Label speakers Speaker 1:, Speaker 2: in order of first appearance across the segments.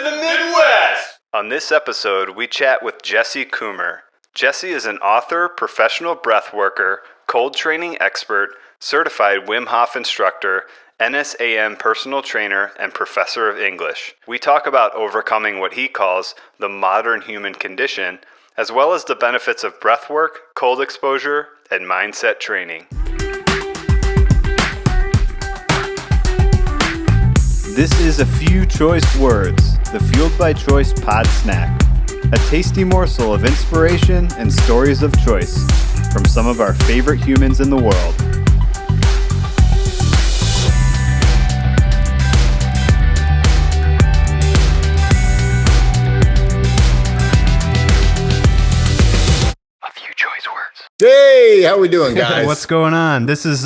Speaker 1: the Midwest!
Speaker 2: On this episode, we chat with Jesse Coomer. Jesse is an author, professional breathworker, cold training expert, certified Wim Hof instructor, NSAM personal trainer, and professor of English. We talk about overcoming what he calls the modern human condition, as well as the benefits of breathwork, cold exposure, and mindset training. This is A Few Choice Words, the Fueled by Choice Pod Snack. A tasty morsel of inspiration and stories of choice from some of our favorite humans in the world.
Speaker 3: Hey, how we doing, guys?
Speaker 2: What's going on? This is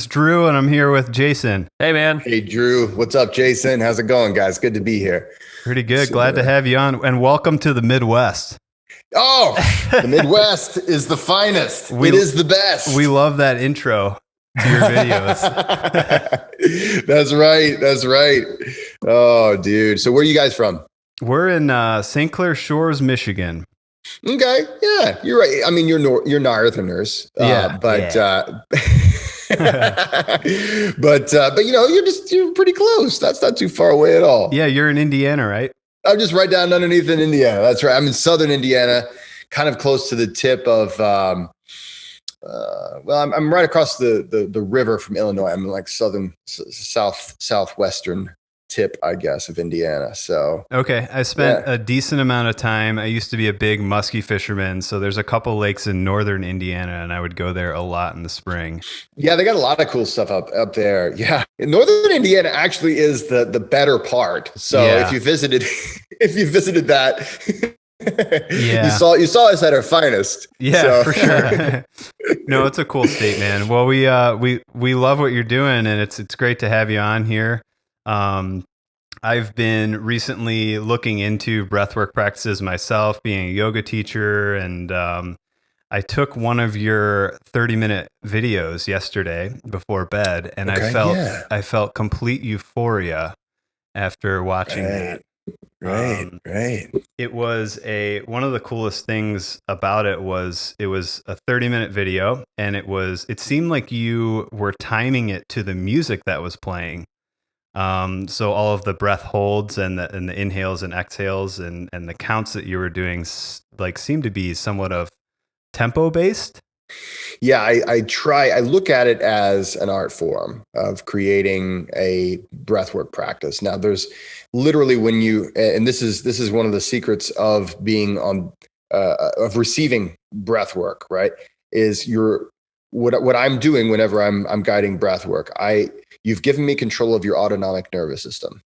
Speaker 2: Drew, and I'm here with Jason.
Speaker 1: Hey, man.
Speaker 3: Hey, Drew. What's up, Jason? How's it going, guys? Good to be here.
Speaker 2: Pretty good. Glad to have you on, and welcome to the Midwest.
Speaker 3: Oh, the Midwest is the finest. It is the best.
Speaker 2: We love that intro to your videos.
Speaker 3: That's right. Oh, dude. So where are you guys from?
Speaker 2: We're in St. Clair Shores, Michigan.
Speaker 3: Okay, yeah, you're right. I mean, you're Northerners, but but you know, you're pretty close. That's not too far away at all.
Speaker 2: Yeah, you're in Indiana, right?
Speaker 3: I'm just right down underneath in Indiana. That's right. I'm in southern Indiana, kind of close to the tip of. I'm right across the river from Illinois. I'm in like southwestern tip, I guess, of Indiana. So
Speaker 2: okay, I spent a decent amount of time. I used to be a big muskie fisherman, so there's a couple lakes in northern Indiana, and I would go there a lot in the spring.
Speaker 3: Yeah, they got a lot of cool stuff up there. Yeah, northern Indiana actually is the better part. So if you visited that. You saw us at our finest.
Speaker 2: Yeah,
Speaker 3: so.
Speaker 2: For sure. No, it's a cool state, man. Well, we love what you're doing, and it's great to have you on here. I've been recently looking into breathwork practices myself, being a yoga teacher, and I took one of your 30-minute videos yesterday before bed, and I felt complete euphoria after watching that.
Speaker 3: Right.
Speaker 2: It was one of the coolest things about it was a 30-minute video, and it seemed like you were timing it to the music that was playing. So all of the breath holds and the inhales and exhales and the counts that you were doing seem to be somewhat of tempo based.
Speaker 3: Yeah, I look at it as an art form of creating a breathwork practice. Now there's literally and this is one of the secrets of being of receiving breathwork, right? Is what I'm doing whenever I'm guiding breathwork. You've given me control of your autonomic nervous system.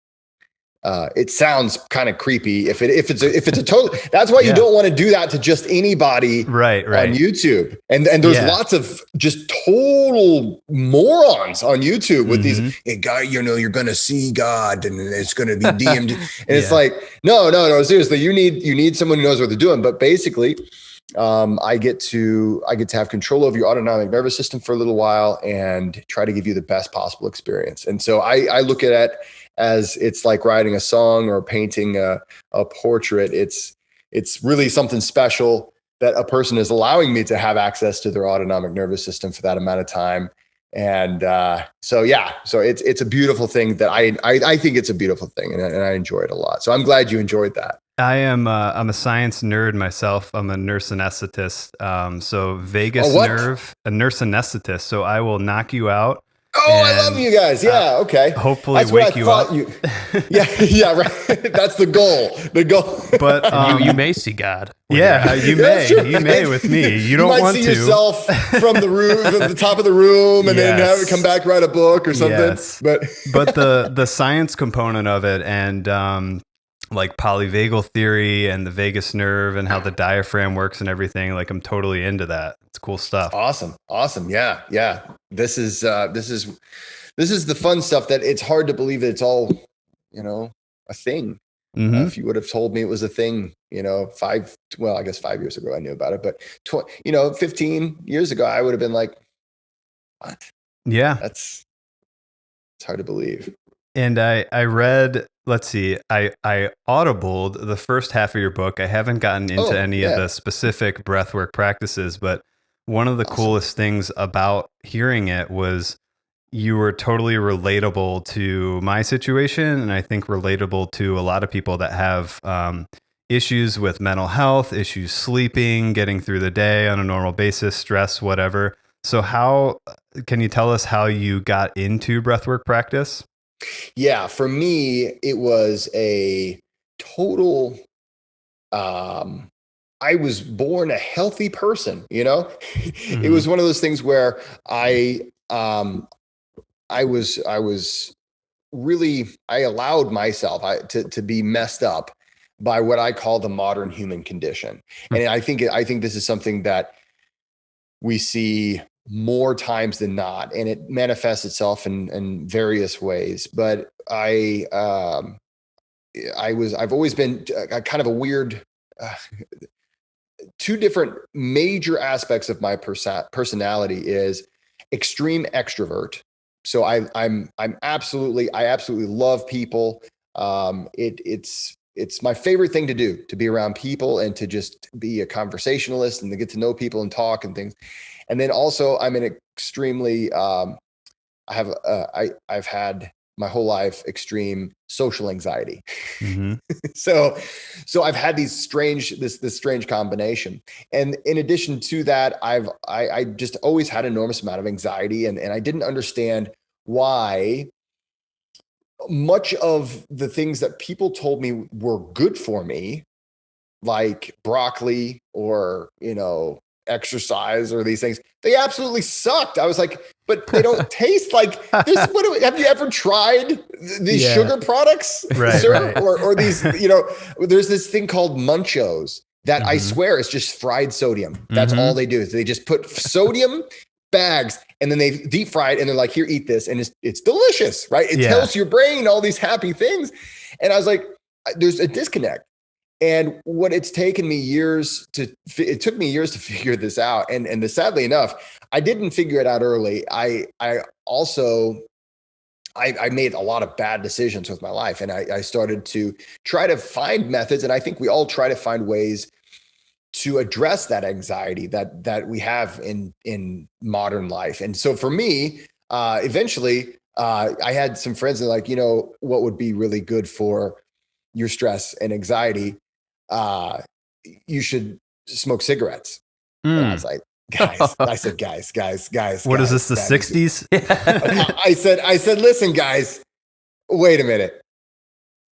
Speaker 3: It sounds kind of creepy if it's a total. That's why you don't want to do that to just anybody
Speaker 2: right.
Speaker 3: on YouTube. And there's lots of just total morons on YouTube with these. Hey, guy, you're going to see God, and it's going to be DMD. And it's like, no. Seriously, you need someone who knows what they're doing. But basically, I get to have control over your autonomic nervous system for a little while and try to give you the best possible experience. And so I look at it as it's like writing a song or painting a portrait. It's really something special that a person is allowing me to have access to their autonomic nervous system for that amount of time. And so it's a beautiful thing that I think it's a beautiful thing, and I enjoy it a lot. So I'm glad you enjoyed that.
Speaker 2: I'm a science nerd myself. I'm a nurse anesthetist. So vagus nerve, a nurse anesthetist. So I will knock you out.
Speaker 3: Oh, I love you guys. Yeah. Okay.
Speaker 2: Hopefully wake you up.
Speaker 3: Yeah. Right. That's the goal.
Speaker 2: But
Speaker 1: you may see God.
Speaker 2: Yeah, you may with me. You don't
Speaker 3: might
Speaker 2: want
Speaker 3: see
Speaker 2: to.
Speaker 3: yourself from the roof, at the top of the room, and then have it come back, write a book or something.
Speaker 2: Yes. But the science component of it, and like polyvagal theory and the vagus nerve and how the diaphragm works and everything, like I'm totally into that. It's cool stuff.
Speaker 3: Awesome. Yeah. This is the fun stuff that it's hard to believe that it's all, a thing. If you would have told me it was a thing, 5 years ago, I knew about it, but 15 years ago, I would have been like, what?
Speaker 2: Yeah.
Speaker 3: It's hard to believe.
Speaker 2: And I read, let's see, I audibled the first half of your book. I haven't gotten into any of the specific breathwork practices, but one of the coolest things about hearing it was you were totally relatable to my situation. And I think relatable to a lot of people that have issues with mental health, issues sleeping, getting through the day on a normal basis, stress, whatever. So how can you tell us how you got into breathwork practice?
Speaker 3: Yeah, for me, it was a total, I was born a healthy person, you know?
Speaker 2: Mm-hmm.
Speaker 3: It was one of those things where I was really, I allowed myself to be messed up by what I call the modern human condition. And I think this is something that we see more times than not, and it manifests itself in various ways. But I've always been kind of a weird, two different major aspects of my personality is extreme extrovert. So I absolutely love people. It's my favorite thing to do, to be around people and to just be a conversationalist and to get to know people and talk and things. And then also I'm an extremely, I've had my whole life extreme social anxiety.
Speaker 2: Mm-hmm.
Speaker 3: So I've had this strange combination. And in addition to that, I just always had an enormous amount of anxiety, and I didn't understand why much of the things that people told me were good for me, like broccoli or, exercise or these things, they absolutely sucked. I was like, but they don't taste like this. Have you ever tried these sugar products, sir? Right. Or these, there's this thing called Munchos that I swear is just fried sodium. That's all they do is they just put sodium bags and then they deep fry it and they're like, here, eat this. And it's delicious, right? It tells your brain all these happy things. And I was like, there's a disconnect. And what it took me years to figure this out. And sadly enough, I didn't figure it out early. I made a lot of bad decisions with my life, and I started to try to find methods. And I think we all try to find ways to address that anxiety that we have in modern life. And so for me, eventually, I had some friends that were like, what would be really good for your stress and anxiety? You should smoke cigarettes. And I was like, guys, what
Speaker 2: is this, the 60s?
Speaker 3: I said, listen, guys, wait a minute.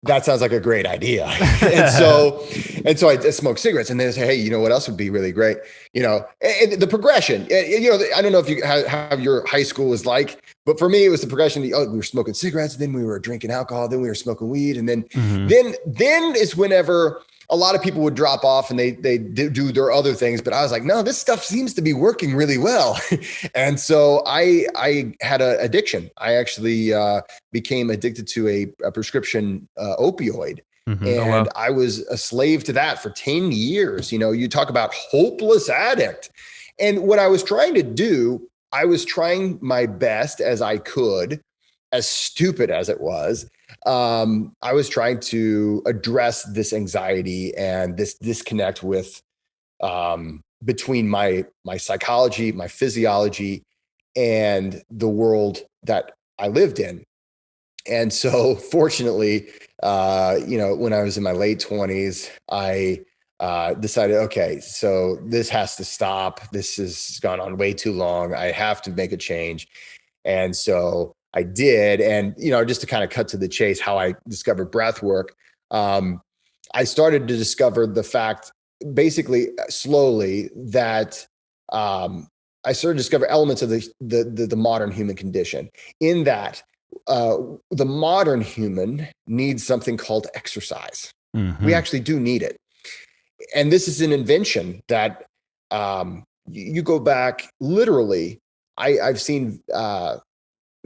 Speaker 3: That sounds like a great idea. and so I smoked cigarettes, and then they say, hey, you know what else would be really great? And the progression, I don't know if how your high school was like, but for me, it was the progression. We were smoking cigarettes, then we were drinking alcohol, then we were smoking weed. And then is whenever a lot of people would drop off and they do their other things. But I was like, no, this stuff seems to be working really well. And so I had an addiction. I actually became addicted to a prescription opioid. And I was a slave to that for 10 years. You talk about hopeless addict. And what I was trying to do, I was trying my best as I could, as stupid as it was. I was trying to address this anxiety and this disconnect with between my psychology, my physiology, and the world that I lived in. And so fortunately, when I was in my late 20s, I decided, okay, so this has to stop. This has gone on way too long. I have to make a change. And so I did. And, just to kind of cut to the chase, how I discovered breathwork, I started to discover the fact, basically slowly, that I started to discover elements of the modern human condition, in that the modern human needs something called exercise. We actually do need it. And this is an invention that you go back literally. I've seen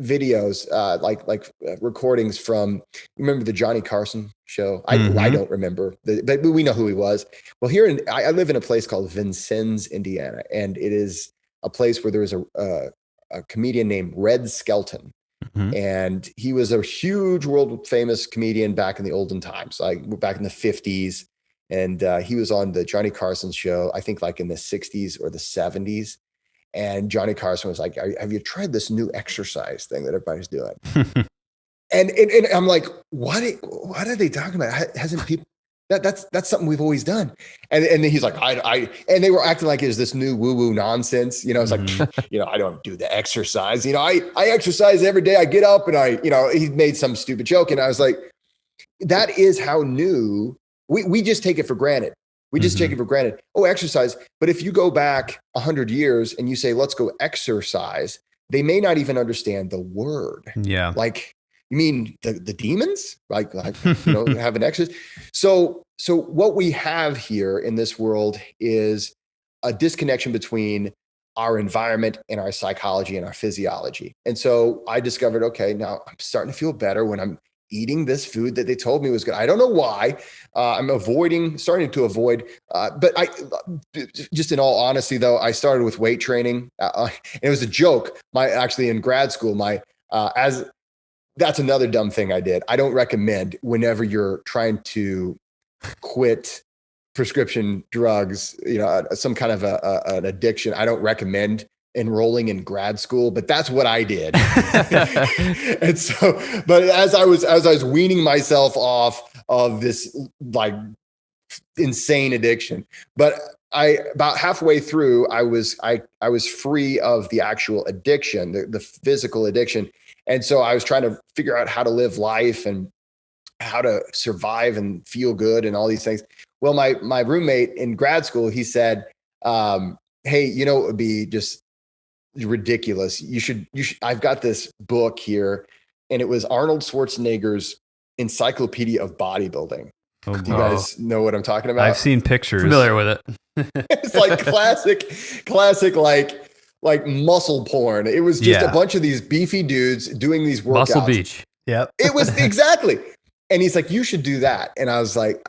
Speaker 3: videos like recordings from, remember the Johnny Carson show? I don't remember, but we know who he was. Well, I live in a place called Vincennes, Indiana, and it is a place where there was a comedian named Red Skelton. And he was a huge world famous comedian back in the olden times, like back in the 50s. And he was on the Johnny Carson show, I think like in the 60s or the 70s. And Johnny Carson was like, have you tried this new exercise thing that everybody's doing? and I'm like, what are they talking about? Hasn't people, that's something we've always done. And then he's like, and they were acting like it was this new woo-woo nonsense. It's like, I don't do the exercise. I exercise every day. I get up and he made some stupid joke. And I was like, that is how new we just take it for granted. We just take it for granted. Oh, exercise. But if you go back 100 years and you say, let's go exercise, they may not even understand the word.
Speaker 2: Yeah.
Speaker 3: Like, you mean the demons? Like have an exorcist? So what we have here in this world is a disconnection between our environment and our psychology and our physiology. And so I discovered, okay, now I'm starting to feel better when I'm eating this food that they told me was good. I don't know why. I'm starting to avoid. But I, just in all honesty, though, I started with weight training. It was a joke. Actually in grad school, that's another dumb thing I did. I don't recommend whenever you're trying to quit prescription drugs, some kind of an addiction. I don't recommend enrolling in grad school, but that's what I did. And so, but as I was weaning myself off of this like insane addiction, but about halfway through, I was free of the actual addiction, the physical addiction. And so I was trying to figure out how to live life and how to survive and feel good and all these things. Well, my roommate in grad school, he said, hey, it would be just ridiculous. You should, I've got this book here, and it was Arnold Schwarzenegger's Encyclopedia of Bodybuilding.
Speaker 2: Oh,
Speaker 3: do you guys know what I'm talking about?
Speaker 2: I've seen pictures.
Speaker 1: Familiar with it.
Speaker 3: It's like classic, like muscle porn. It was just a bunch of these beefy dudes doing these workouts.
Speaker 1: Muscle Beach.
Speaker 2: Yep.
Speaker 3: It was exactly. And he's like, you should do that. And I was like,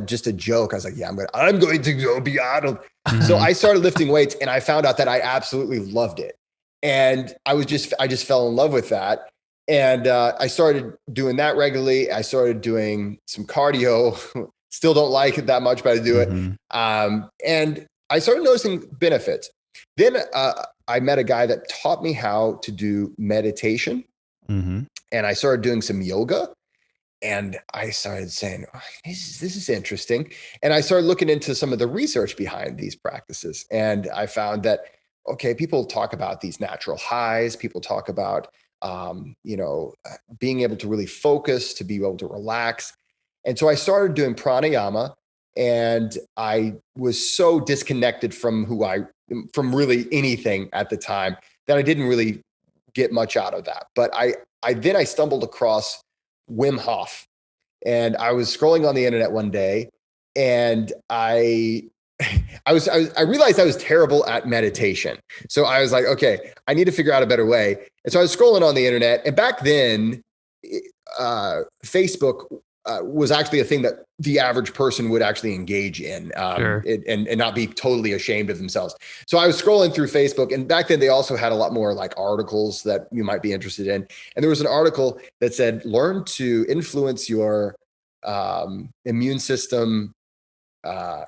Speaker 3: just a joke. I was like, yeah, I'm going to go be Arnold. So I started lifting weights, and I found out that I absolutely loved it. And I just fell in love with that. And I started doing that regularly. I started doing some cardio. Still don't like it that much, but I do it. And I started noticing benefits. Then I met a guy that taught me how to do meditation. And I started doing some yoga. And I started saying, oh, this is interesting. And I started looking into some of the research behind these practices. And I found that, okay, people talk about these natural highs. People talk about, being able to really focus, to be able to relax. And so I started doing pranayama, and I was so disconnected from really anything at the time that I didn't really get much out of that. But I stumbled across Wim Hof, and I was scrolling on the internet one day, and I realized I was terrible at meditation. So I was like, okay, I need to figure out a better way. And so I was scrolling on the internet, and back then, Facebook was actually a thing that the average person would actually engage in, and not be totally ashamed of themselves. So I was scrolling through Facebook, and back then they also had a lot more like articles that you might be interested in. And there was an article that said, learn to influence your immune system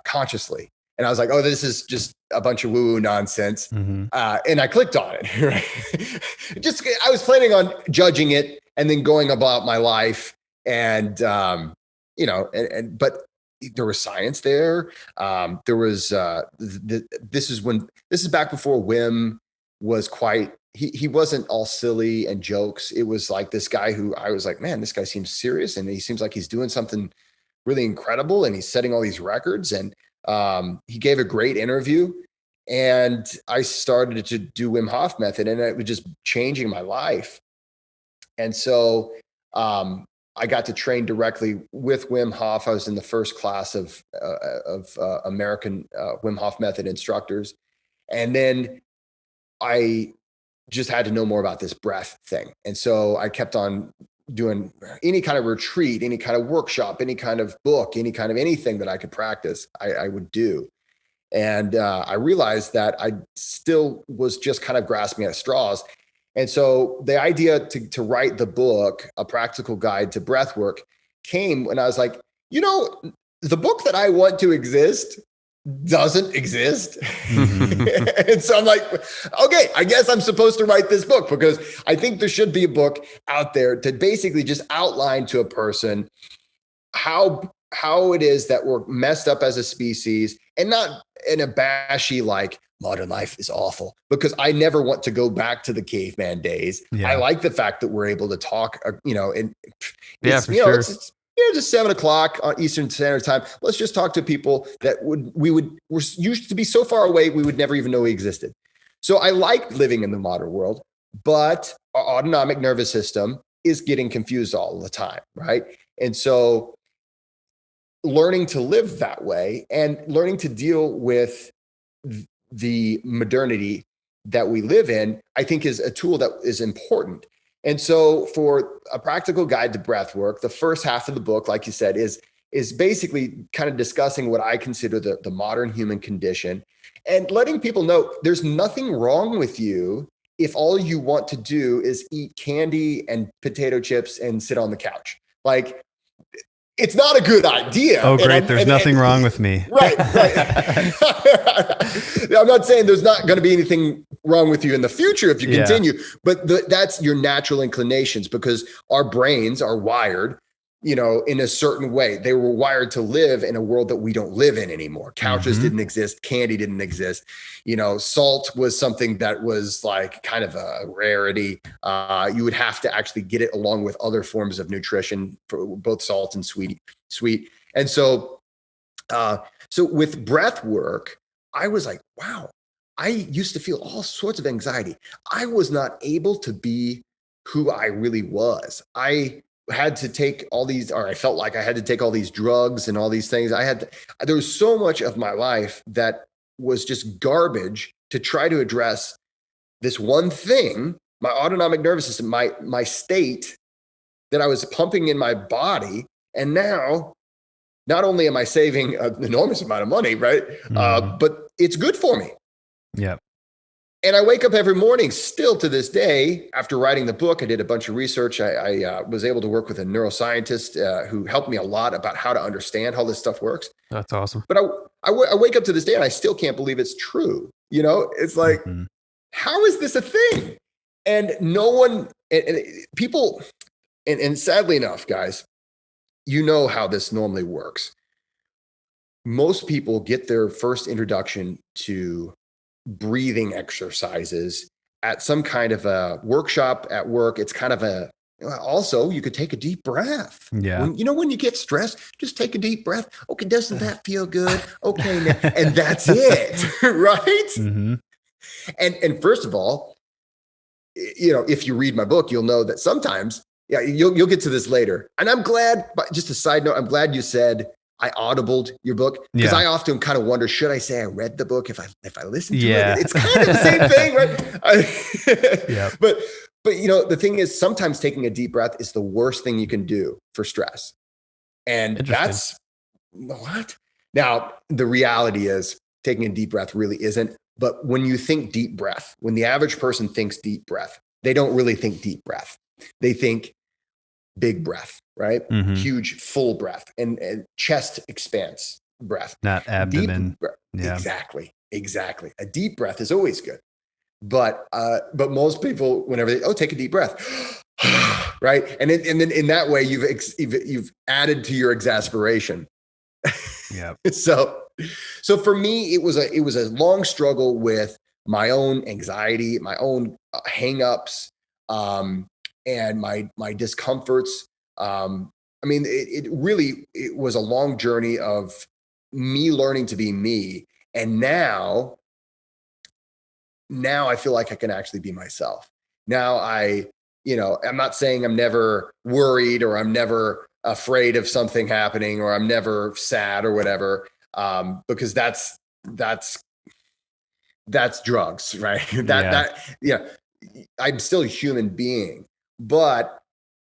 Speaker 3: consciously. And I was like, oh, this is just a bunch of woo-woo nonsense. And I clicked on it. Right? I was planning on judging it and then going about my life. And, but there was science there. There was, this is back before Wim was he wasn't all silly and jokes. It was like this guy who I was like, man, this guy seems serious, and he seems like he's doing something really incredible, and he's setting all these records. And he gave a great interview, and I started to do Wim Hof Method, and it was just changing my life. And so I got to train directly with Wim Hof. I was in the first class of American Wim Hof Method instructors. And then I just had to know more about this breath thing. And so I kept on doing any kind of retreat, any kind of workshop, any kind of book, any kind of anything that I could practice, I would do. And I realized that I still was just kind of grasping at straws. And so the idea to write the book, A Practical Guide to Breathwork, came when I was like, the book that I want to exist doesn't exist. And so I'm like, okay, I guess I'm supposed to write this book, because I think there should be a book out there to basically just outline to a person how it is that we're messed up as a species, and not in a bashy, like, modern life is awful, because I never want to go back to the caveman days. I like the fact that we're able to talk, and it's,
Speaker 2: for sure.
Speaker 3: It's just 7:00 on Eastern Standard Time. Let's just talk to people that were used to be so far away, we would never even know we existed. So I like living in the modern world, but our autonomic nervous system is getting confused all the time, right? And so learning to live that way and learning to deal with the modernity that we live in, I think, is a tool that is important. And so for A Practical Guide to Breathwork, the first half of the book, like you said, is basically kind of discussing what I consider the modern human condition, and letting people know there's nothing wrong with you if all you want to do is eat candy and potato chips and sit on the couch. Like, it's not a good idea.
Speaker 2: Oh, great. There's nothing wrong with me.
Speaker 3: Right. I'm not saying there's not going to be anything wrong with you in the future if you continue, but that's your natural inclinations, because our brains are wired, in a certain way. They were wired to live in a world that we don't live in anymore. Couches didn't exist. Candy didn't exist. Salt was something that was like kind of a rarity. You would have to actually get it along with other forms of nutrition, for both salt and sweet. And so with breath work, I was like, wow, I used to feel all sorts of anxiety. I was not able to be who I really was. I had to take I felt like I had to take all these drugs and all these things. There was so much of my life that was just garbage to try to address this one thing, my autonomic nervous system, my state that I was pumping in my body. And now, not only am I saving an enormous amount of money, right? But it's good for me.
Speaker 2: Yeah.
Speaker 3: And I wake up every morning still to this day. After writing the book, I did a bunch of research. I was able to work with a neuroscientist who helped me a lot about how to understand how this stuff works.
Speaker 2: That's awesome.
Speaker 3: But I wake up to this day and I still can't believe it's true. It's like, how is this a thing? And no one, and people, and sadly enough, guys, how this normally works. Most people get their first introduction to breathing exercises at some kind of a workshop at work. It's kind of also, you could take a deep breath.
Speaker 2: Yeah.
Speaker 3: When you get stressed, just take a deep breath. Okay. Doesn't that feel good? Okay. And that's it. Right. And first of all, if you read my book, you'll know that sometimes, you'll get to this later. And I'm glad, but just a side note, I'm glad you said I audibled your book, because I often kind of wonder, should I say I read the book if I listened to it? It's kind of the same thing, right? But the thing is, sometimes taking a deep breath is the worst thing you can do for stress. And that's what? Now, the reality is taking a deep breath really isn't. But when you think deep breath, when the average person thinks deep breath, they don't really think deep breath. They think big breath, right? Huge, full breath and chest expanse breath.
Speaker 2: Not abdomen.
Speaker 3: Exactly. A deep breath is always good. But most people, whenever they, take a deep breath, right? And then in that way, you've added to your exasperation.
Speaker 2: Yeah.
Speaker 3: So for me, it was a long struggle with my own anxiety, my own hangups, and my discomforts. It really was a long journey of me learning to be me. And now I feel like I can actually be myself. Now I'm not saying I'm never worried or I'm never afraid of something happening or I'm never sad or whatever. Because that's drugs, right? I'm still a human being, but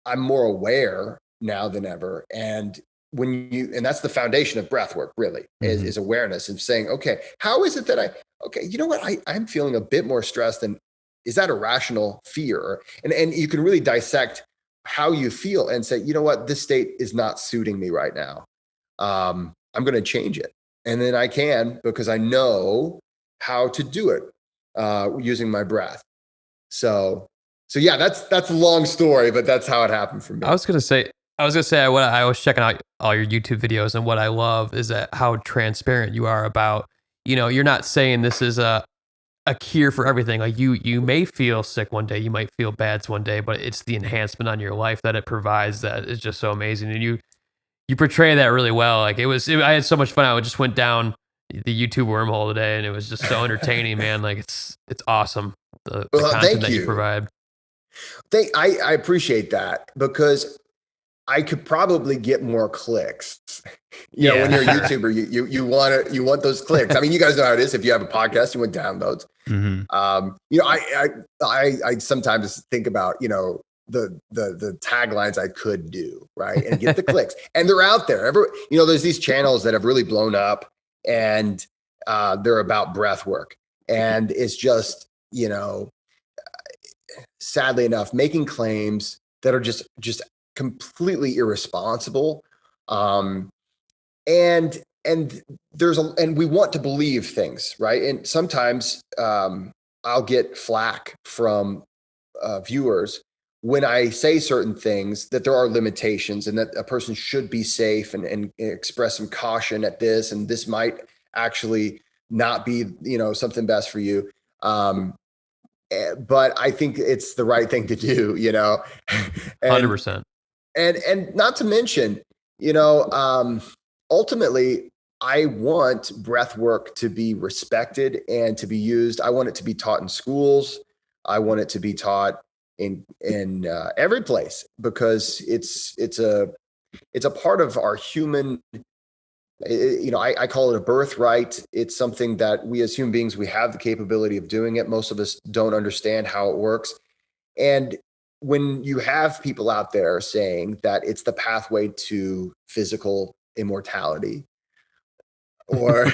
Speaker 3: I'm more aware now than ever. And and that's the foundation of breath work, really, is awareness and saying, okay, how is it that you know what? I'm feeling a bit more stressed than is that a rational fear? And you can really dissect how you feel and say, you know what, this state is not suiting me right now. I'm going to change it. And then I can, because I know how to do it using my breath. So yeah, that's a long story, but that's how it happened for me.
Speaker 4: I was gonna say what I was checking out all your YouTube videos, and what I love is that how transparent you are about, you're not saying this is a cure for everything. Like you may feel sick one day, you might feel bad one day, but it's the enhancement on your life that it provides that is just so amazing. And you portray that really well. Like I had so much fun. I just went down the YouTube wormhole today, and it was just so entertaining, man. Like it's awesome. The content that you provide.
Speaker 3: I appreciate that, because I could probably get more clicks. You know, when you're a YouTuber, you want those clicks. I mean, you guys know how it is. If you have a podcast, you want downloads. I sometimes think about, the taglines I could do, right, and get the clicks, and they're out there. There's these channels that have really blown up, and they're about breath work, and it's just, sadly enough, making claims that are just completely irresponsible. And we want to believe things, right? And sometimes I'll get flack from viewers when I say certain things, that there are limitations and that a person should be safe and express some caution at this, and this might actually not be, something best for you. But I think it's the right thing to do,
Speaker 4: 100%.
Speaker 3: And not to mention, ultimately, I want breath work to be respected and to be used. I want it to be taught in schools. I want it to be taught in every place, because it's a part of our human. I call it a birthright. It's something that we as human beings, we have the capability of doing it. Most of us don't understand how it works. And when you have people out there saying that it's the pathway to physical immortality, or,
Speaker 2: or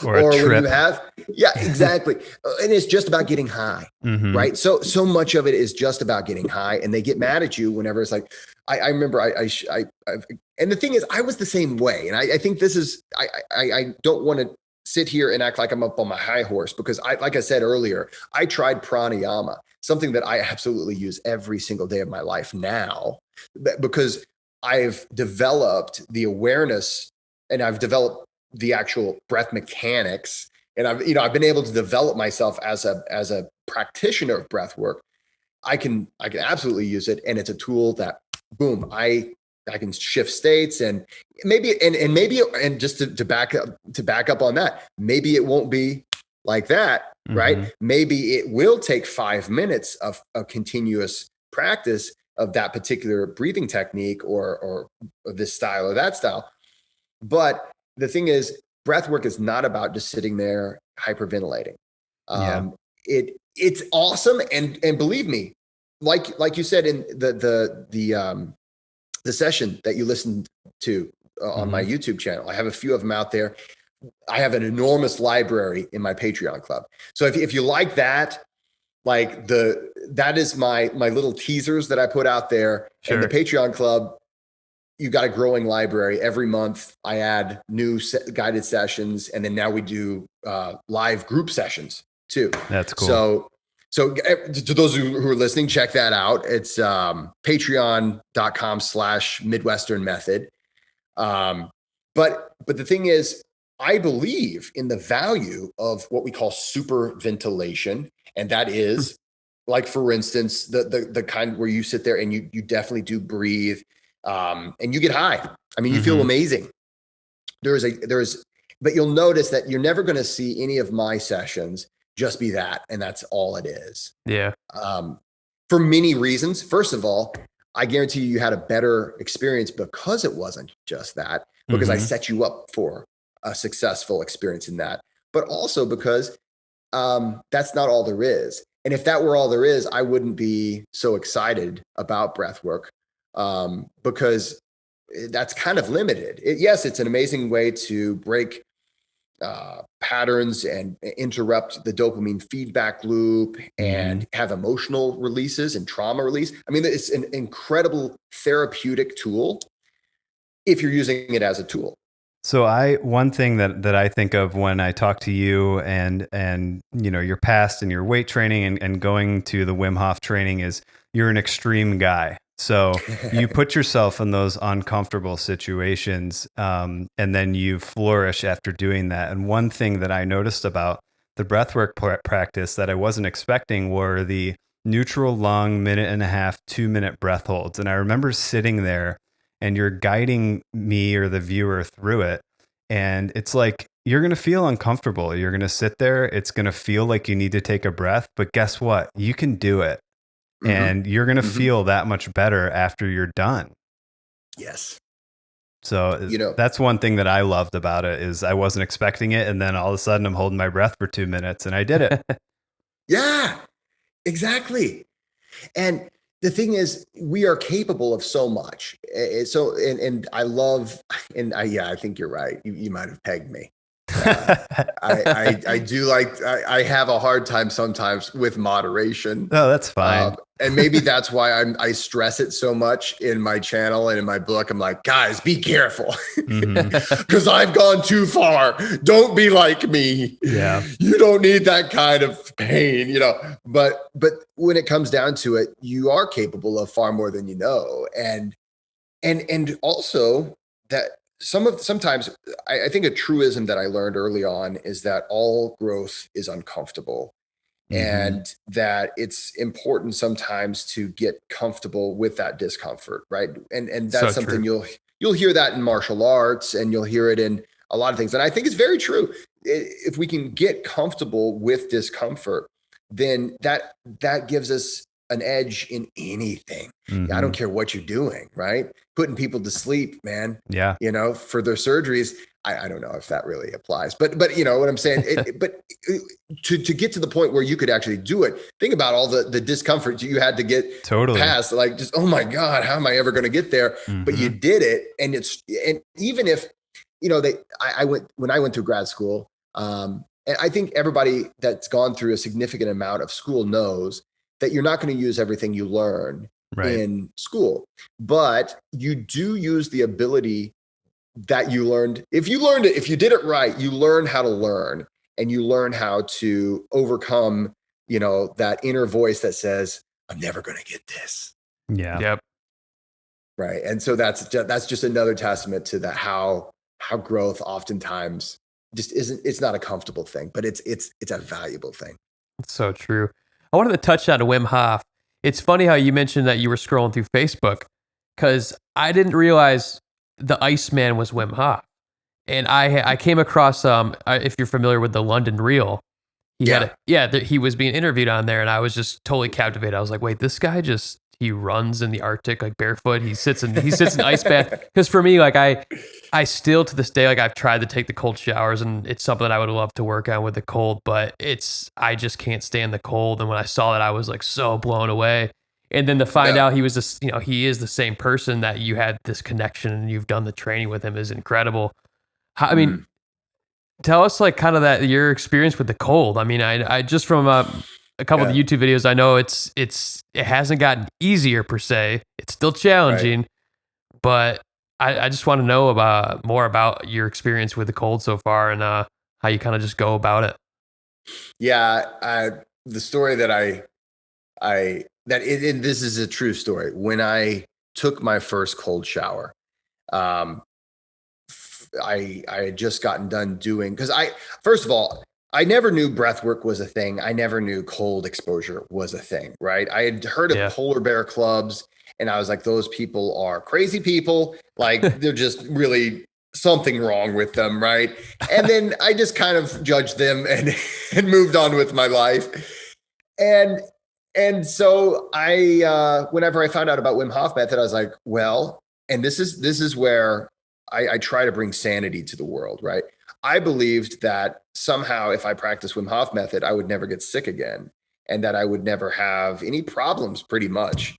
Speaker 3: or when you have, exactly. And it's just about getting high, right? So much of it is just about getting high, and they get mad at you whenever it's like, I remember and the thing is, I was the same way. And I think this is, I don't want to sit here and act like I'm up on my high horse, because like I said earlier, I tried pranayama, something that I absolutely use every single day of my life now, because I've developed the awareness and I've developed the actual breath mechanics. And I've been able to develop myself as a practitioner of breath work. I can absolutely use it. And it's a tool that, boom, I can shift states, and maybe just to back up on that, maybe it won't be like that, right? Maybe it will take 5 minutes of a continuous practice of that particular breathing technique or this style or that style. But the thing is, breath work is not about just sitting there hyperventilating. It's awesome, and believe me, like you said in the session that you listened to on my YouTube channel, I have a few of them out there. I have an enormous library in my Patreon club. So if you like that, that is my little teasers that I put out there. Sure. And the Patreon club, you got a growing library. Every month I add new guided sessions, and then now we do live group sessions too. That's cool. So to those who are listening, check that out. It's patreon.com/Midwestern Method. But the thing is, I believe in the value of what we call super ventilation. And that is, like, for instance, the kind where you sit there and you definitely do breathe, and you get high. I mean, you feel amazing. But you'll notice that you're never going to see any of my sessions just be that, and that's all it is.
Speaker 4: Yeah.
Speaker 3: For many reasons. First of all, I guarantee you had a better experience because it wasn't just that, because I set you up for a successful experience in that, but also because that's not all there is. And if that were all there is, I wouldn't be so excited about breath work, because that's kind of limited. Yes, it's an amazing way to break patterns and interrupt the dopamine feedback loop and have emotional releases and trauma release. I mean, it's an incredible therapeutic tool if you're using it as a tool.
Speaker 2: So one thing that I think of when I talk to you and your past and your weight training and going to the Wim Hof training is you're an extreme guy. So you put yourself in those uncomfortable situations, and then you flourish after doing that. And one thing that I noticed about the breathwork practice that I wasn't expecting were the neutral lung 1.5 2-minute breath holds. And I remember sitting there and you're guiding me or the viewer through it. And it's like, you're going to feel uncomfortable. You're going to sit there. It's going to feel like you need to take a breath, but guess what? You can do it. And you're going to feel that much better after you're done.
Speaker 3: Yes.
Speaker 2: So that's one thing that I loved about it is I wasn't expecting it. And then all of a sudden I'm holding my breath for 2 minutes and I did it.
Speaker 3: Yeah, exactly. And the thing is, we are capable of so much. So, and I love, and I think you're right. You might have pegged me. I do like, I have a hard time sometimes with moderation.
Speaker 2: Oh, that's fine.
Speaker 3: And maybe that's why I stress it so much in my channel and in my book. I'm like, guys, be careful because I've gone too far. Don't be like me.
Speaker 2: Yeah.
Speaker 3: You don't need that kind of pain, but when it comes down to it, you are capable of far more than you know. And also that sometimes I think a truism that I learned early on is that all growth is uncomfortable. And that it's important sometimes to get comfortable with that discomfort, right? And that's so something true. You'll hear that in martial arts, and you'll hear it in a lot of things. And I think it's very true. If we can get comfortable with discomfort, then that gives us an edge in anything. I don't care what you're doing, right? Putting people to sleep, man.
Speaker 2: Yeah.
Speaker 3: For their surgeries. I don't know if that really applies, but you know what I'm saying? To get to the point where you could actually do it, think about all the discomfort you had to get past, like just, oh my God, how am I ever going to get there? But you did it. And even if, I went through grad school, and I think everybody that's gone through a significant amount of school knows that you're not going to use everything you learn in school, but you do use the ability that you learned. If you did it right, you learn how to learn, and you learn how to overcome, that inner voice that says, I'm never going to get this.
Speaker 2: Yeah.
Speaker 4: Yep.
Speaker 3: Right. And so that's just another testament to that, how growth oftentimes just it's not a comfortable thing, but it's a valuable thing.
Speaker 4: It's so true. I wanted to touch on Wim Hof. It's funny how you mentioned that you were scrolling through Facebook, because I didn't realize the Iceman was Wim Hof. And I came across, if you're familiar with the London Reel, he was being interviewed on there, and I was just totally captivated. I was like, wait, this guy he runs in the Arctic like barefoot. He sits in ice bath. Because for me, like I still to this day, like I've tried to take the cold showers, and it's something I would love to work on with the cold, but I just can't stand the cold. And when I saw that, I was like so blown away. And then to find out he was he is the same person, that you had this connection and you've done the training with him, is incredible. I mean, tell us like kind of that your experience with the cold. I mean, I just from a couple of the YouTube videos, I know it hasn't gotten easier per se. It's still challenging, but I just want to know more about your experience with the cold so far, and how you kind of just go about it.
Speaker 3: Yeah, the story that this is a true story. When I took my first cold shower, I had just gotten done doing, because first of all, I never knew breathwork was a thing. I never knew cold exposure was a thing, right? I had heard of polar bear clubs, and I was like, those people are crazy people. Like they're just really something wrong with them, right? And then I just kind of judged them and moved on with my life. And so whenever I found out about Wim Hof Method, I was like, well, and this is where I try to bring sanity to the world, right? I believed that somehow if I practiced Wim Hof Method, I would never get sick again, and that I would never have any problems pretty much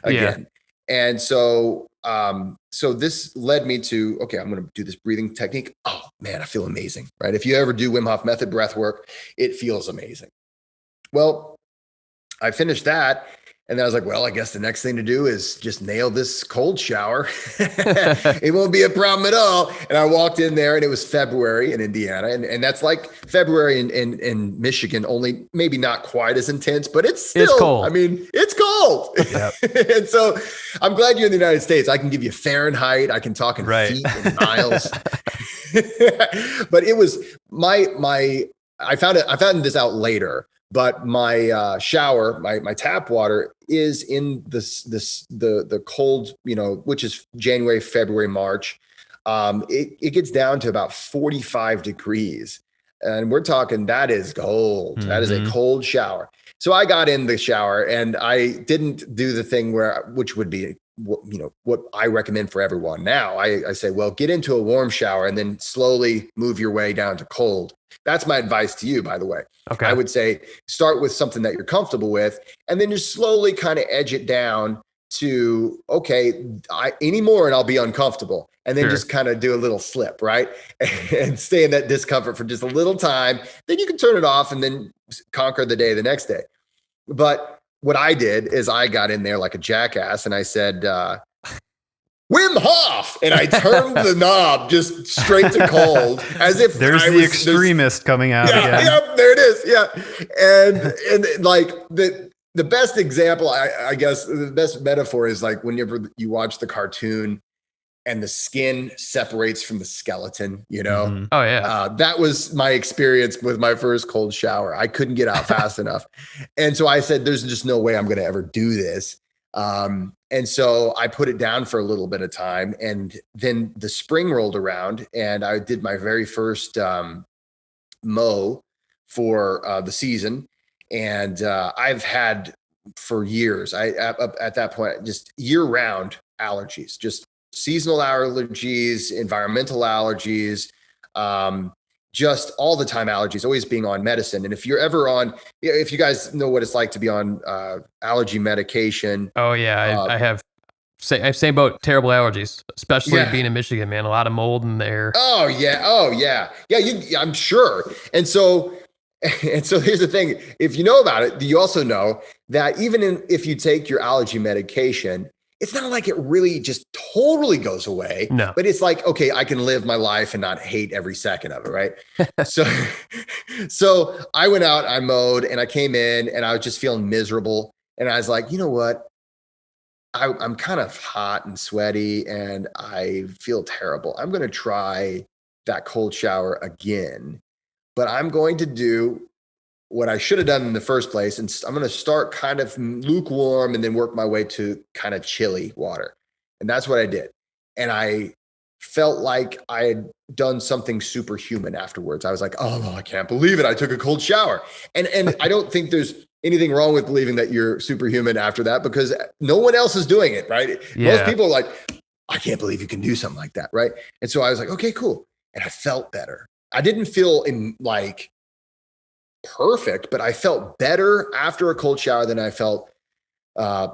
Speaker 3: again. And so this led me to, okay, I'm going to do this breathing technique. Oh man, I feel amazing, right? If you ever do Wim Hof Method breath work, it feels amazing. Well, I finished that. And then I was like, well, I guess the next thing to do is just nail this cold shower. It won't be a problem at all. And I walked in there, and it was February in Indiana. And that's like February in Michigan, only maybe not quite as intense, but it's
Speaker 4: cold.
Speaker 3: I mean, it's cold. Yep. And so I'm glad you're in the United States. I can give you Fahrenheit. I can talk in feet and miles. But it was I found this out later. But my shower, my tap water is in the cold, which is January, February, March. It gets down to about 45 degrees, and we're talking that is cold. Mm-hmm. That is a cold shower. So I got in the shower, and I didn't do the thing which would be what I recommend for everyone. Now I say, well, get into a warm shower and then slowly move your way down to cold. That's my advice to you, by the way. Okay. I would say start with something that you're comfortable with, and then just slowly kind of edge it down to, okay, any more and I'll be uncomfortable. And then just kind of do a little slip, right? And stay in that discomfort for just a little time. Then you can turn it off and then conquer the day the next day. But what I did is I got in there like a jackass, and I said, Wim Hof, and I turned the knob just straight to cold, as if
Speaker 2: there's the extremist coming out again.
Speaker 3: Yep, there it is. Yeah, and like the best example, I guess, the best metaphor is like whenever you watch the cartoon and the skin separates from the skeleton.
Speaker 4: Mm-hmm. Oh yeah,
Speaker 3: that was my experience with my first cold shower. I couldn't get out fast enough, and so I said, "There's just no way I'm going to ever do this." And so I put it down for a little bit of time, and then the spring rolled around, and I did my very first mow for the season. And I've had for years, at that point, just year-round allergies, just seasonal allergies, environmental allergies, just all the time allergies, always being on medicine. And if you're ever if you guys know what it's like to be on allergy medication.
Speaker 4: Oh yeah, I have same boat, terrible allergies, especially being in Michigan, man, a lot of mold in the air.
Speaker 3: Oh yeah. I'm sure. And so here's the thing. If you know about it, you also know that even if you take your allergy medication, it's not like it really just totally goes away.
Speaker 4: No.
Speaker 3: But it's like, okay, I can live my life and not hate every second of it, right? So I went out, I mowed, and I came in, and I was just feeling miserable. And I was like, you know what? I'm kind of hot and sweaty, and I feel terrible. I'm going to try that cold shower again, but I'm going to do what I should have done in the first place. And I'm going to start kind of lukewarm and then work my way to kind of chilly water. And that's what I did. And I felt like I had done something superhuman afterwards. I was like, oh, I can't believe it. I took a cold shower. And I don't think there's anything wrong with believing that you're superhuman after that, because no one else is doing it, right? Yeah. Most people are like, I can't believe you can do something like that, right? And so I was like, okay, cool. And I felt better. I didn't feel like perfect, but I felt better after a cold shower than I felt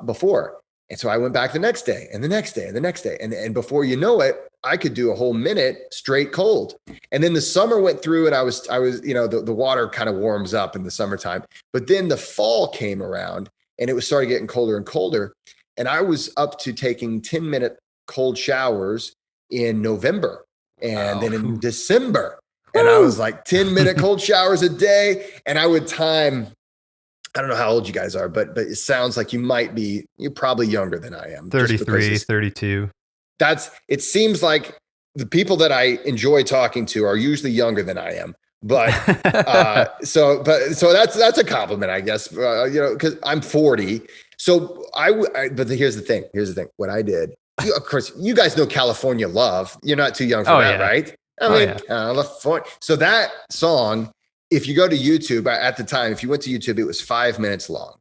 Speaker 3: before. And so I went back the next day and the next day and the next day. And before you know it, I could do a whole minute straight cold. And then the summer went through, and I was, the water kind of warms up in the summertime, but then the fall came around and it was starting getting colder and colder. And I was up to taking 10-minute cold showers in November and then in December. And I was like 10-minute cold showers a day. And I would time, I don't know how old you guys are, but it sounds like you're probably younger than I am.
Speaker 2: 33, 32.
Speaker 3: It seems like the people that I enjoy talking to are usually younger than I am. But so that's a compliment, I guess, because I'm 40. So but here's the thing. What I did, of course, you guys know California Love. You're not too young for that, right? California. So that song, if you go to YouTube at the time, if you went to YouTube, it was 5 minutes long.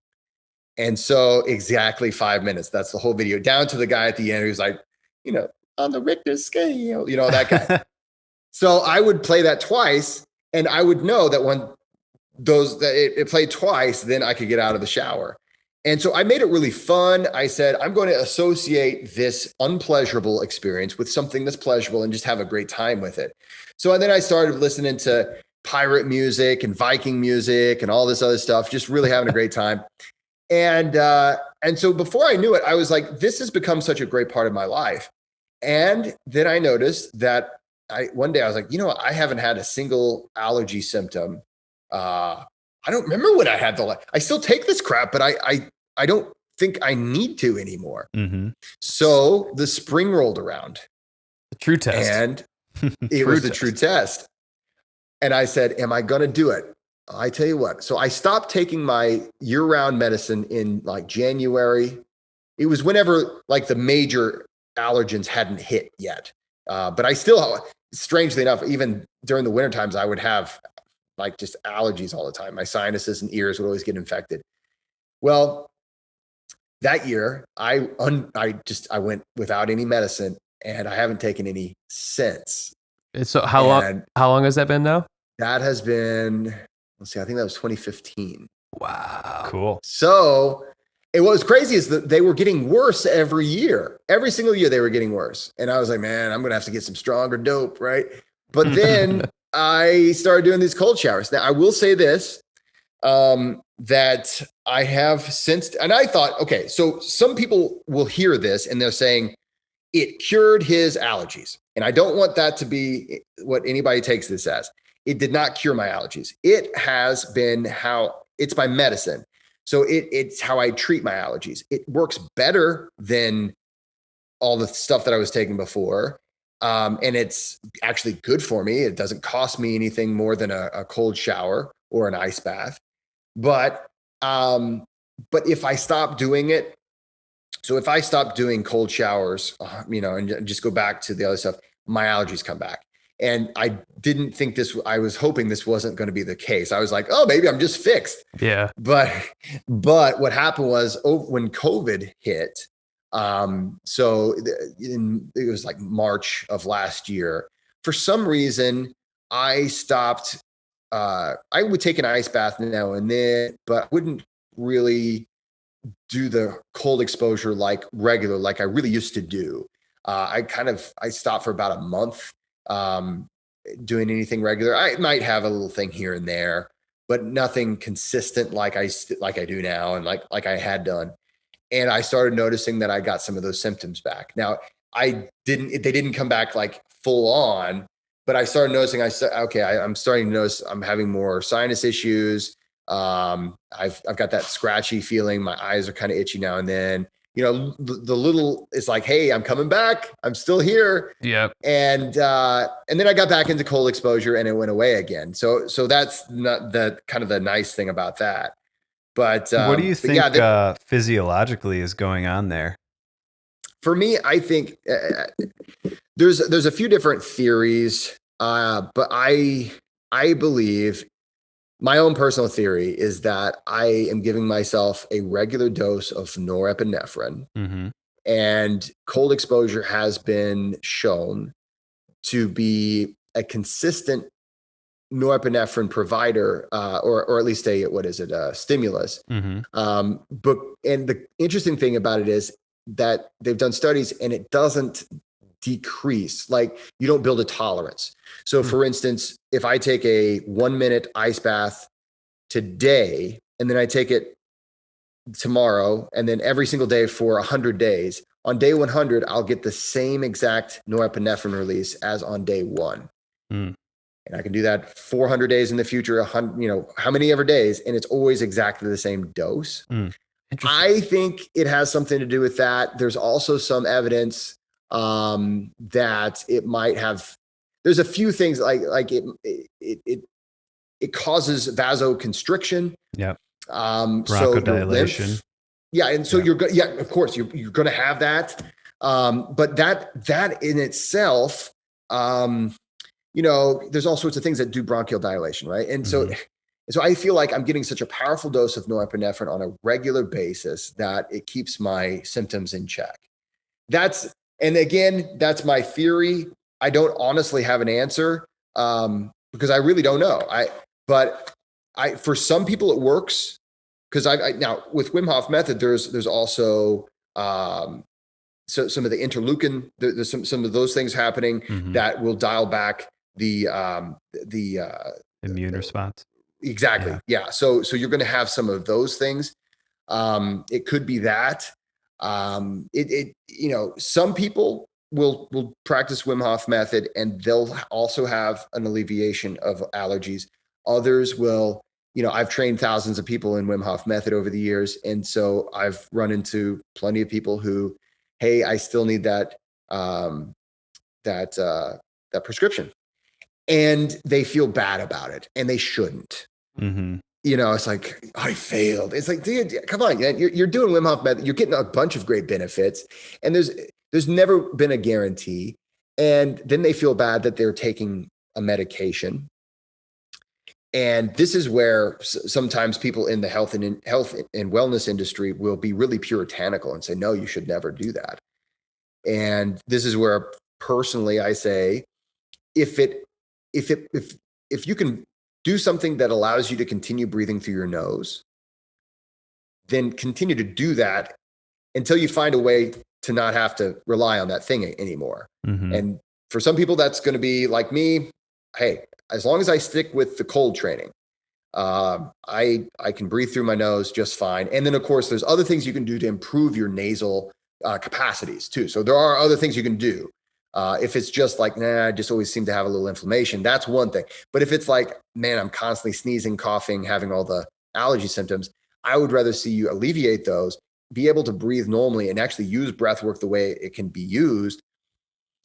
Speaker 3: And so exactly 5 minutes. That's the whole video, down to the guy at the end who's like, on the Richter scale, that guy. So I would play that twice, and I would know that when it played twice, then I could get out of the shower. And so I made it really fun. I said, I'm going to associate this unpleasurable experience with something that's pleasurable and just have a great time with it. So then I started listening to pirate music and Viking music and all this other stuff, just really having a great time. And so before I knew it, I was like, this has become such a great part of my life. And then I noticed that one day I was like, I haven't had a single allergy symptom. I don't remember when I had I still take this crap, but I don't think I need to anymore.
Speaker 2: Mm-hmm.
Speaker 3: So the spring rolled around.
Speaker 4: The true test.
Speaker 3: And it was the true test. And I said, am I going to do it? I tell you what. So I stopped taking my year-round medicine in like January. It was whenever like the major allergens hadn't hit yet. But I still, strangely enough, even during the winter times, I would have like just allergies all the time. My sinuses and ears would always get infected. Well, that year I went without any medicine, and I haven't taken any since.
Speaker 4: So how long has that been now?
Speaker 3: That has been, let's see, I think that was 2015.
Speaker 4: Wow.
Speaker 2: Cool.
Speaker 3: So, and what was crazy is that they were getting worse every year. Every single year they were getting worse. And I was like, man, I'm going to have to get some stronger dope, right? But then I started doing these cold showers. Now, I will say this, that I have since, and I thought, okay, so some people will hear this and they're saying it cured his allergies. And I don't want that to be what anybody takes this as. It did not cure my allergies. It has been it's my medicine. So it's how I treat my allergies. It works better than all the stuff that I was taking before. And it's actually good for me. It doesn't cost me anything more than a cold shower or an ice bath. But if I stop doing it, so if I stop doing cold showers, and just go back to the other stuff, my allergies come back. And I didn't think I was hoping this wasn't going to be the case. I was like, oh, maybe I'm just fixed.
Speaker 4: Yeah.
Speaker 3: But what happened was when COVID hit, so it was like March of last year, for some reason, I stopped. I would take an ice bath now and then, but I wouldn't really do the cold exposure like I really used to do. I stopped for about a month doing anything regular. I might have a little thing here and there, but nothing consistent like I do now and like I had done. And I started noticing that I got some of those symptoms back. Now they didn't come back like full on, but I started noticing, I'm starting to notice I'm having more sinus issues. I've got that scratchy feeling. My eyes are kind of itchy now and then. The little, it's like, hey, I'm coming back. I'm still here.
Speaker 4: Yep.
Speaker 3: And then I got back into cold exposure and it went away again. So that's not the kind of the nice thing about that. But
Speaker 2: what do you think physiologically is going on there?
Speaker 3: For me, I think there's a few different theories, but I believe my own personal theory is that I am giving myself a regular dose of norepinephrine,
Speaker 2: mm-hmm.
Speaker 3: and cold exposure has been shown to be a consistent norepinephrine provider, or at least a stimulus.
Speaker 2: Mm-hmm.
Speaker 3: And the interesting thing about it is that they've done studies and it doesn't decrease. Like, you don't build a tolerance. So for instance, if I take a 1 minute ice bath today, and then I take it tomorrow, and then every single day for 100 days, on day 100, I'll get the same exact norepinephrine release as on day one.
Speaker 2: Mm.
Speaker 3: And I can do that 400 days in the future, 100, how many ever days, and it's always exactly the same dose.
Speaker 2: Mm.
Speaker 3: I think it has something to do with that. There's also some evidence that it might have. There's a few things like it causes vasoconstriction.
Speaker 2: Yeah.
Speaker 3: Bronchodilation. And so of course you're going to have that. But that in itself, there's all sorts of things that do bronchial dilation, right? And so I feel like I'm getting such a powerful dose of norepinephrine on a regular basis that it keeps my symptoms in check. That's my theory. I don't honestly have an answer because I really don't know. For some people it works. because I now with Wim Hof Method, there's also so some of the interleukin, there's some of those things happening that will dial back the
Speaker 2: immune response.
Speaker 3: Exactly. Yeah. So you're going to have some of those things. It could be that. Some people will practice Wim Hof Method and they'll also have an alleviation of allergies. Others will, I've trained thousands of people in Wim Hof Method over the years. And so I've run into plenty of people who, hey, I still need that prescription. And they feel bad about it and they shouldn't. It's like, I failed. It's like, dude, come on, man. You're doing Wim Hof Method. You're getting a bunch of great benefits. And there's never been a guarantee. And then they feel bad that they're taking a medication. And this is where sometimes people in the health and wellness industry will be really puritanical and say, no, you should never do that. And this is where personally I say, if you can do something that allows you to continue breathing through your nose, then continue to do that until you find a way to not have to rely on that thing anymore. And for some people, that's going to be like me. Hey, as long as I stick with the cold training, I can breathe through my nose just fine. And then, of course, there's other things you can do to improve your nasal capacities too. So there are other things you can do. If it's just like, I just always seem to have a little inflammation, that's one thing. But if it's like, man, I'm constantly sneezing, coughing, having all the allergy symptoms, I would rather see you alleviate those, be able to breathe normally and actually use breath work the way it can be used,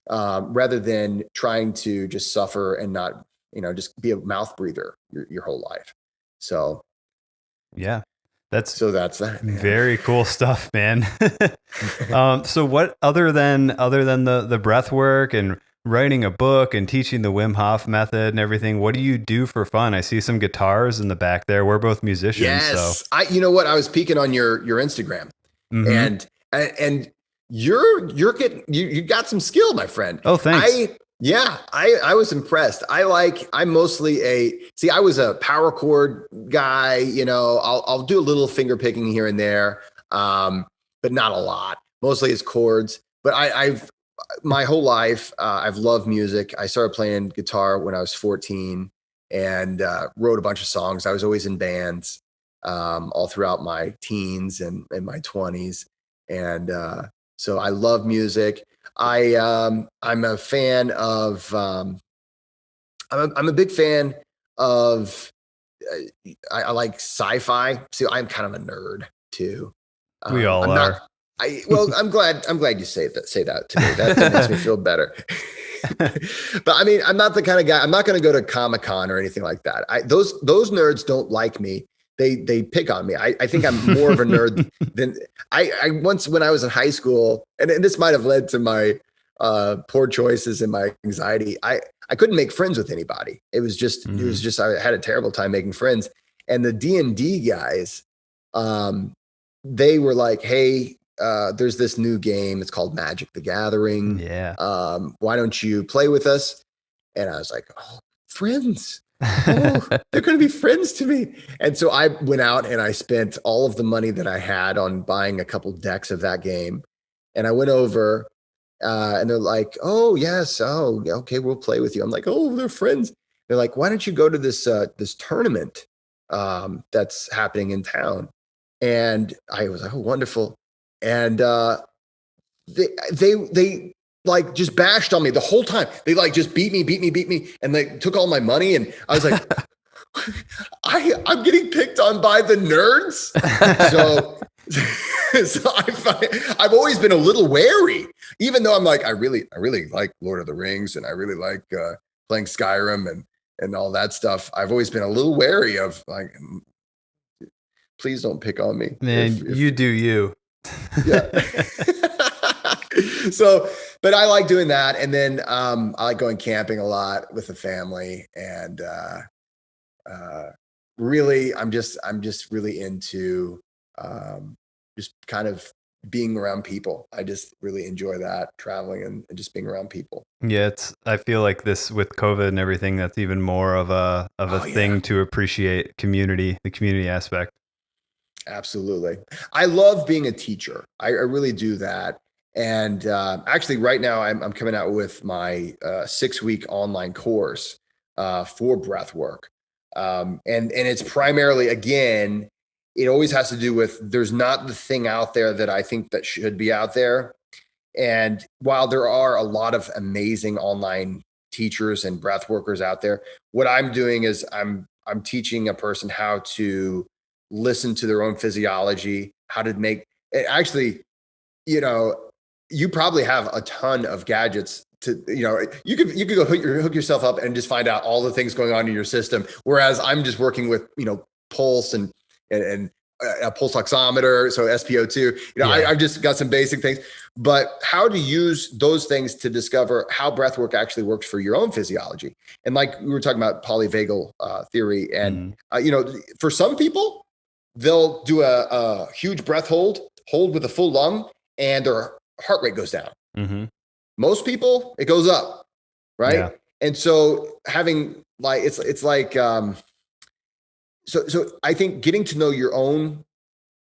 Speaker 3: rather than trying to just suffer and not, just be a mouth breather your whole life. So,
Speaker 2: yeah. That's
Speaker 3: that.
Speaker 2: Very cool stuff, man. So what other than the breath work and writing a book and teaching the Wim Hof method and everything, what do you do for fun? I see some guitars in the back there. We're both musicians.
Speaker 3: Yes.
Speaker 2: So.
Speaker 3: You know what? I was peeking on your Instagram and you got some skill, my friend.
Speaker 2: Oh, thanks.
Speaker 3: I was impressed. I was a power chord guy, I'll do a little finger picking here and there, but not a lot. Mostly it's chords, but I've my whole life, I've loved music. I started playing guitar when I was 14 and wrote a bunch of songs. I was always in bands all throughout my teens and my 20s. And so I love music. I'm a fan of, I'm a big fan of, I like sci-fi. See, I'm kind of a nerd too.
Speaker 2: We all are.
Speaker 3: I'm glad you say that to me. That makes me feel better. But I mean, I'm not the kind of guy, I'm not going to go to Comic-Con or anything like that. Those nerds don't like me. They pick on me. I think I'm more of a nerd than I once, when I was in high school, and this might have led to my poor choices and my anxiety. I couldn't make friends with anybody. It was just I had a terrible time making friends. And the D&D guys, they were like, hey, there's this new game. It's called Magic the Gathering.
Speaker 2: Yeah.
Speaker 3: Why don't you play with us? And I was like, oh, friends. Oh, they're going to be friends to me. And so I went out and I spent all of the money that I had on buying a couple decks of that game. And I went over and they're like, oh, yes. Oh, okay. We'll play with you. I'm like, oh, they're friends. They're like, why don't you go to this tournament that's happening in town? And I was like, oh, wonderful. And they like just bashed on me the whole time. They like just beat me. And they took all my money. And I was like, I'm getting picked on by the nerds. So I've always been a little wary, even though I'm like, I really like Lord of the Rings and I really like playing Skyrim and all that stuff. I've always been a little wary of like, please don't pick on me.
Speaker 2: Man, you do you.
Speaker 3: Yeah. So, but I like doing that. And then I like going camping a lot with the family. And really, I'm just really into just kind of being around people. I just really enjoy that, traveling and just being around people.
Speaker 2: Yeah, I feel like this with COVID and everything, that's even more of a thing to appreciate the community aspect.
Speaker 3: Absolutely. I love being a teacher. I really do that. And actually, right now, I'm coming out with my 6-week online course for breathwork. And it's primarily, again, it always has to do with there's not the thing out there that I think that should be out there. And while there are a lot of amazing online teachers and breath workers out there, what I'm doing is I'm teaching a person how to listen to their own physiology, how to make actually, you know, you probably have a ton of gadgets to, you could go hook yourself up and just find out all the things going on in your system. Whereas I'm just working with, pulse and a pulse oximeter, so SpO2. I've just got some basic things, but how to use those things to discover how breath work actually works for your own physiology. And like we were talking about polyvagal theory, and for some people, they'll do a huge breath hold with a full lung, and their heart rate goes down.
Speaker 2: Mm-hmm.
Speaker 3: Most people, it goes up, right?
Speaker 2: Yeah.
Speaker 3: And so having it's like so I think getting to know your own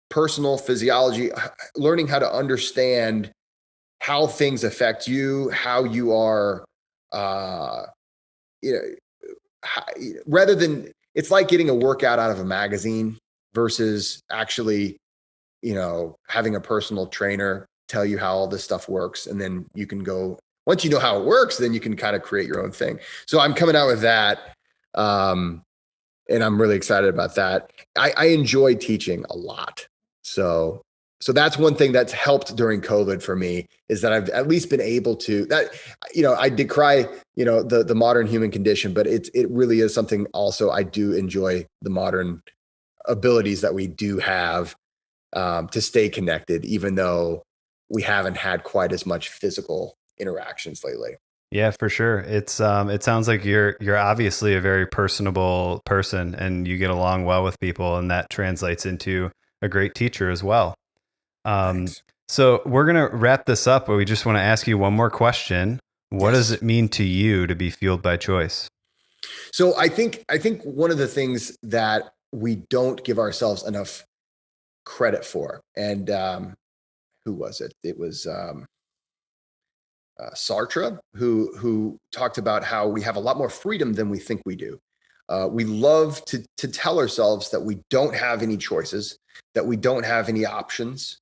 Speaker 3: personal physiology, learning how to understand how things affect you, how you are, rather than, it's like getting a workout out of a magazine versus actually, having a personal trainer tell you how all this stuff works. And then you can go, once you know how it works, then you can kind of create your own thing. So I'm coming out with that. And I'm really excited about that. I enjoy teaching a lot. So that's one thing that's helped during COVID for me, is that I've at least been able to, that, I decry, the modern human condition, but it really is something also I do enjoy, the modern abilities that we do have to stay connected, even though we haven't had quite as much physical interactions lately.
Speaker 2: Yeah, for sure. It sounds like you're obviously a very personable person, and you get along well with people, and that translates into a great teacher as well. So we're going to wrap this up, but we just want to ask you one more question. What does it mean to you to be fueled by choice?
Speaker 3: So I think one of the things that we don't give ourselves enough credit for, and who was it? It was Sartre, who talked about how we have a lot more freedom than we think we do. We love to tell ourselves that we don't have any choices, that we don't have any options,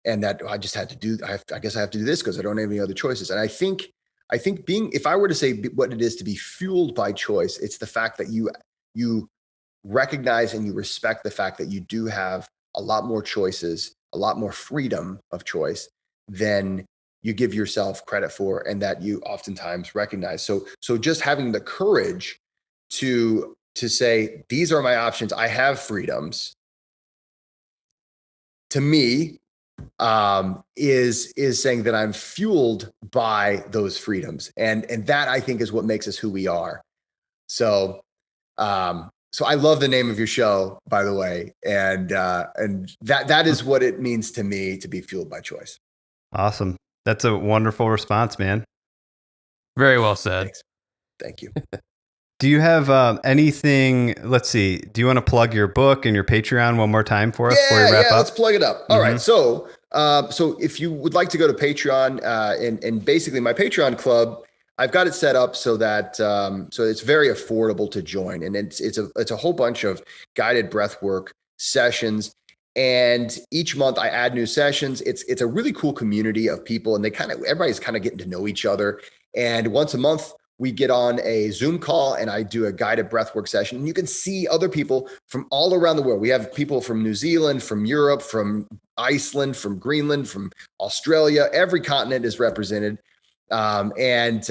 Speaker 3: and that I just had to do. I guess I have to do this because I don't have any other choices. And I think if I were to say what it is to be fueled by choice, it's the fact that you recognize and you respect the fact that you do have a lot more choices, a lot more freedom of choice than you give yourself credit for, and that you oftentimes recognize. So just having the courage to say, these are my options, I have freedoms, to me, is saying that I'm fueled by those freedoms. And that, I think, is what makes us who we are. So I love the name of your show, by the way. And that is what it means to me to be fueled by choice.
Speaker 2: Awesome. That's a wonderful response, man.
Speaker 4: Very well said.
Speaker 3: Thanks. Thank you.
Speaker 2: Do you have anything? Let's see. Do you want to plug your book and your Patreon one more time for us before we wrap up?
Speaker 3: Let's plug it up. All right. So if you would like to go to Patreon, and basically my Patreon club, I've got it set up so that so it's very affordable to join, and it's a whole bunch of guided breathwork sessions. And each month I add new sessions. It's a really cool community of people, and everybody's kind of getting to know each other. And once a month we get on a Zoom call, and I do a guided breathwork session. And you can see other people from all around the world. We have people from New Zealand, from Europe, from Iceland, from Greenland, from Australia. Every continent is represented. And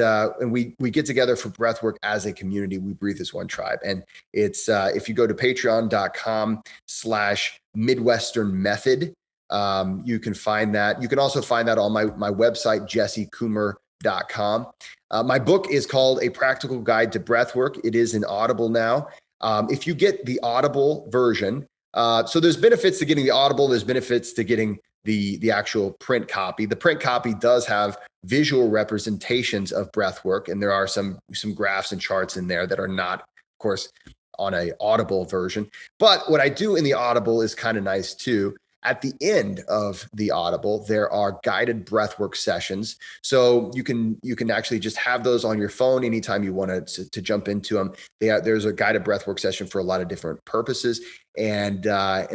Speaker 3: we get together for breathwork as a community. We breathe as one tribe. And it's if you go to patreon.com/Midwestern Method, you can find that. You can also find that on my website, jessecoomer.com. My book is called A Practical Guide to Breathwork. It is in Audible now. If you get the Audible version, so there's benefits to getting the Audible. There's benefits to getting the actual print copy. The print copy does have visual representations of breathwork, and there are some graphs and charts in there that are not, of course, a Audible version. But what I do in the Audible is kind of nice too. At the end of the Audible, there are guided breathwork sessions. So you can actually just have those on your phone anytime you want to jump into them. There's a guided breathwork session for a lot of different purposes. And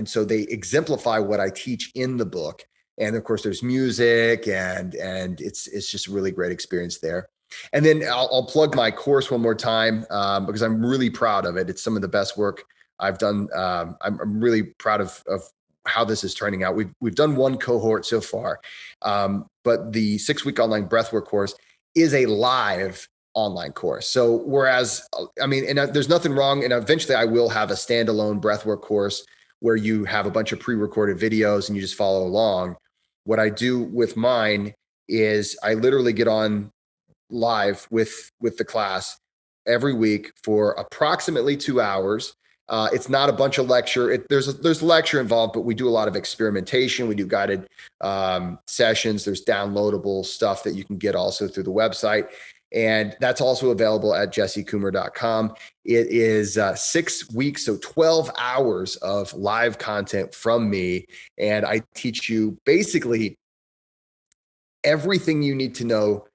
Speaker 3: so they exemplify what I teach in the book. And of course, there's music, and it's just a really great experience there. And then I'll plug my course one more time because I'm really proud of it. It's some of the best work I've done. I'm really proud of how this is turning out. We've done one cohort so far, but the 6-week online breathwork course is a live online course. So whereas, and there's nothing wrong, and eventually I will have a standalone breathwork course where you have a bunch of pre-recorded videos and you just follow along. What I do with mine is I literally get on live with the class every week for approximately 2 hours. It's not a bunch of lecture. There's lecture involved, but we do a lot of experimentation. We do guided sessions. There's downloadable stuff that you can get also through the website. And that's also available at jessecoomer.com. It is 6 weeks, so 12 hours of live content from me. And I teach you basically everything you need to know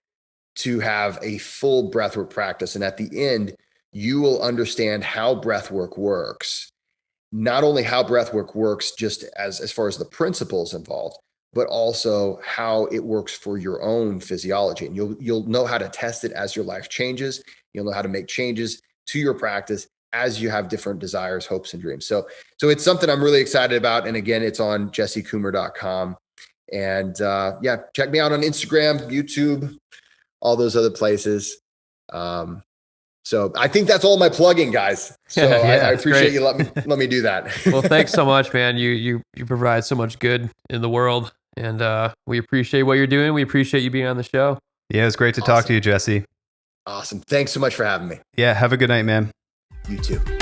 Speaker 3: to have a full breathwork practice. And at the end, you will understand how breathwork works. Not only how breathwork works just as far as the principles involved, but also how it works for your own physiology. And you'll know how to test it as your life changes. You'll know how to make changes to your practice as you have different desires, hopes, and dreams. So it's something I'm really excited about. And again, it's on jessecoomer.com. And check me out on Instagram, YouTube, all those other places. So I think that's all my plugging, guys. So I appreciate you let me do that.
Speaker 4: Well, thanks so much, man. You provide so much good in the world, and we appreciate what you're doing. We appreciate you being on the show.
Speaker 2: Yeah, it's great to talk to you, Jesse.
Speaker 3: Awesome. Thanks so much for having me.
Speaker 2: Yeah, have a good night, man.
Speaker 3: You too.